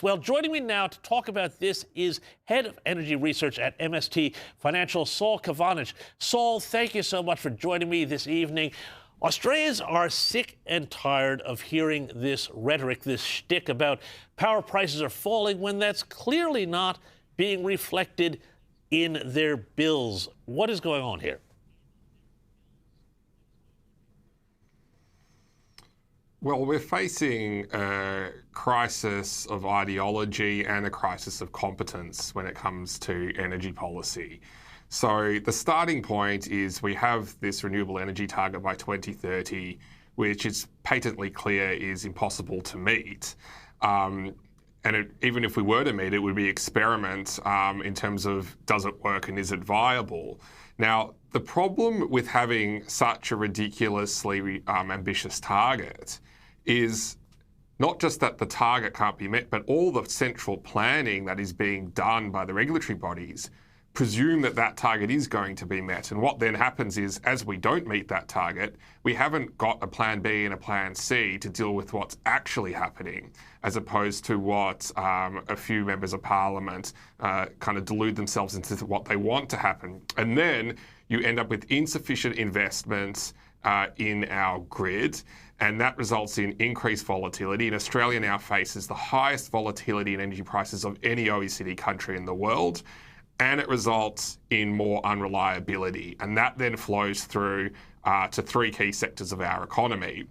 Well, joining me now to talk about this is Head of Energy Research at MST Financial, Saul Kavonic. Saul, thank you so much for joining me this evening. Australians are sick and tired of hearing this rhetoric, this shtick about power prices are falling when that's clearly not being reflected in their bills. What is going on here? Well, we're facing a crisis of ideology and a crisis of competence when it comes to energy policy. So the starting point is we have this renewable energy target by 2030, which is patently clear is impossible to meet. Even if we were to meet it, would be experiment in terms of does it work and is it viable? Now, the problem with having such a ridiculously ambitious target is not just that the target can't be met, but all the central planning that is being done by the regulatory bodies presume that that target is going to be met. And what then happens is, as we don't meet that target, we haven't got a plan B and a plan C to deal with what's actually happening, as opposed to what a few members of parliament kind of delude themselves into what they want to happen. And then you end up with insufficient investments in our grid, and that results in increased volatility. And Australia now faces the highest volatility in energy prices of any OECD country in the world, and it results in more unreliability. And that then flows through to three key sectors of our economy.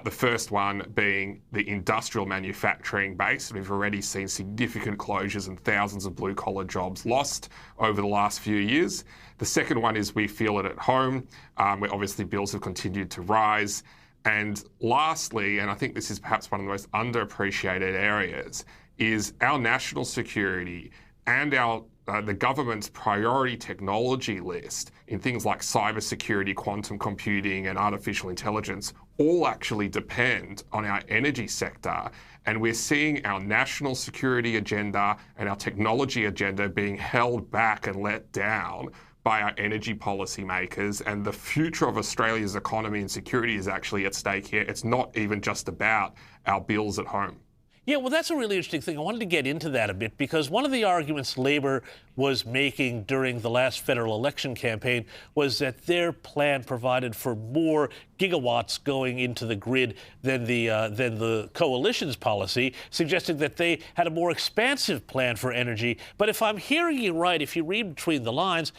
The first one being the industrial manufacturing base. We've already seen significant closures and thousands of blue-collar jobs lost over the last few years. The second one is we feel it at home, where obviously bills have continued to rise. And lastly, and I think this is perhaps one of the most underappreciated areas, is our national security and the government's priority technology list in things like cybersecurity, quantum computing, and artificial intelligence all actually depend on our energy sector. And we're seeing our national security agenda and our technology agenda being held back and let down by our energy policy makers, and the future of Australia's economy and security is actually at stake here. It's not even just about our bills at home. Yeah, well, that's a really interesting thing. I wanted to get into that a bit because one of the arguments Labor was making during the last federal election campaign was that their plan provided for more gigawatts going into the grid than the coalition's policy, suggesting that they had a more expansive plan for energy. But if I'm hearing you right, if you read between the lines,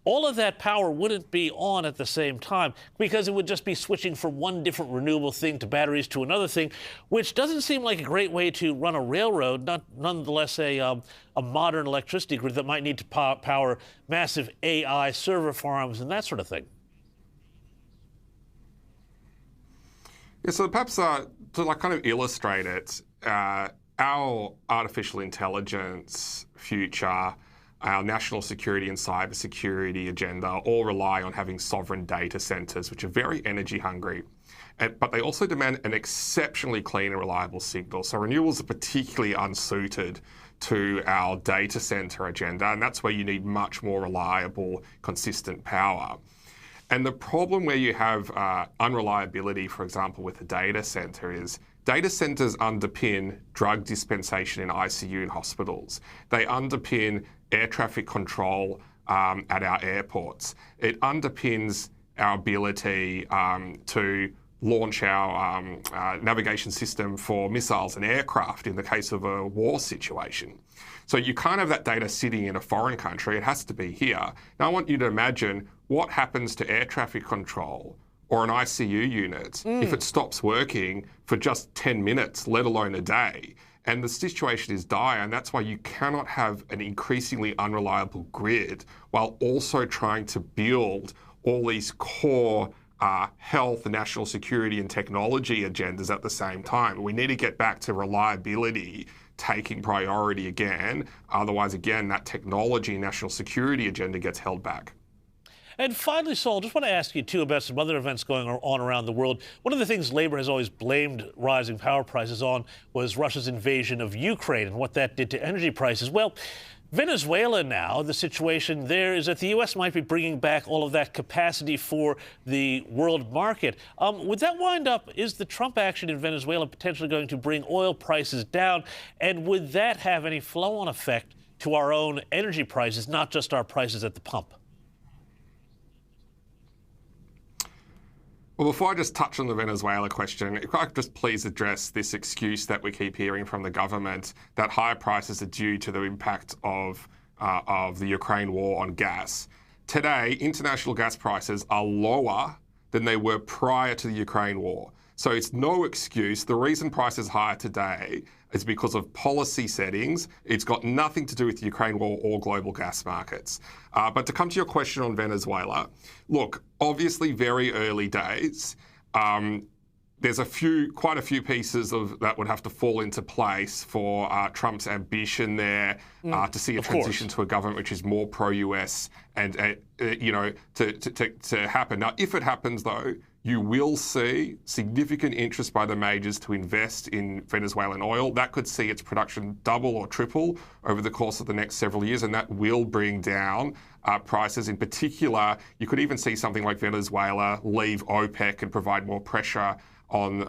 all of that power wouldn't be on at the same time because it would just be switching from one different renewable thing to batteries to another thing, which doesn't seem like a great way to run a railroad, nonetheless a modern electricity grid that might need to power massive AI server farms and that sort of thing. Yeah, so perhaps to kind of illustrate it, our artificial intelligence future, our national security and cybersecurity agenda all rely on having sovereign data centres, which are very energy hungry, but they also demand an exceptionally clean and reliable signal. So renewables are particularly unsuited to our data centre agenda, and that's where you need much more reliable, consistent power. And the problem where you have unreliability, for example, with a data centre is data centres underpin drug dispensation in ICU and hospitals. They underpin air traffic control at our airports. It underpins our ability to launch our navigation system for missiles and aircraft in the case of a war situation. So you can't have that data sitting in a foreign country. It has to be here. Now I want you to imagine what happens to air traffic control or an ICU unit if it stops working for just 10 minutes, let alone a day. And the situation is dire, and that's why you cannot have an increasingly unreliable grid while also trying to build all these core health, national security and technology agendas at the same time. We need to get back to reliability taking priority again. Otherwise, again, that technology and national security agenda gets held back. And finally, Saul, just want to ask you, too, about some other events going on around the world. One of the things Labor has always blamed rising power prices on was Russia's invasion of Ukraine and what that did to energy prices. Well, Venezuela now, the situation there is that the U.S. might be bringing back all of that capacity for the world market. Would that wind up, is the Trump action in Venezuela potentially going to bring oil prices down? And would that have any flow-on effect to our own energy prices, not just our prices at the pump? Well, before I just touch on the Venezuela question, if I could just please address this excuse that we keep hearing from the government that higher prices are due to the impact of the Ukraine war on gas. Today, international gas prices are lower than they were prior to the Ukraine war. So it's no excuse. The reason prices are higher today is because of policy settings. It's got nothing to do with the Ukraine war or global gas markets. But to come to your question on Venezuela, look, obviously very early days. There's quite a few pieces that would have to fall into place for Trump's ambition there to see a transition to a government which is more pro-US and to happen. Now, if it happens though, you will see significant interest by the majors to invest in Venezuelan oil. That could see its production double or triple over the course of the next several years, and that will bring down prices. In particular, you could even see something like Venezuela leave OPEC and provide more pressure on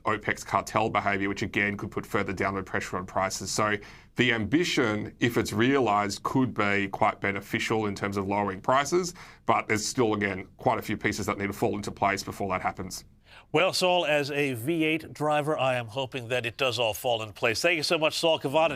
OPEC's cartel behaviour, which again could put further downward pressure on prices. So the ambition, if it's realised, could be quite beneficial in terms of lowering prices, but there's still, again, quite a few pieces that need to fall into place before that happens. Well, Saul, as a V8 driver, I am hoping that it does all fall in place. Thank you so much, Saul Kavonic.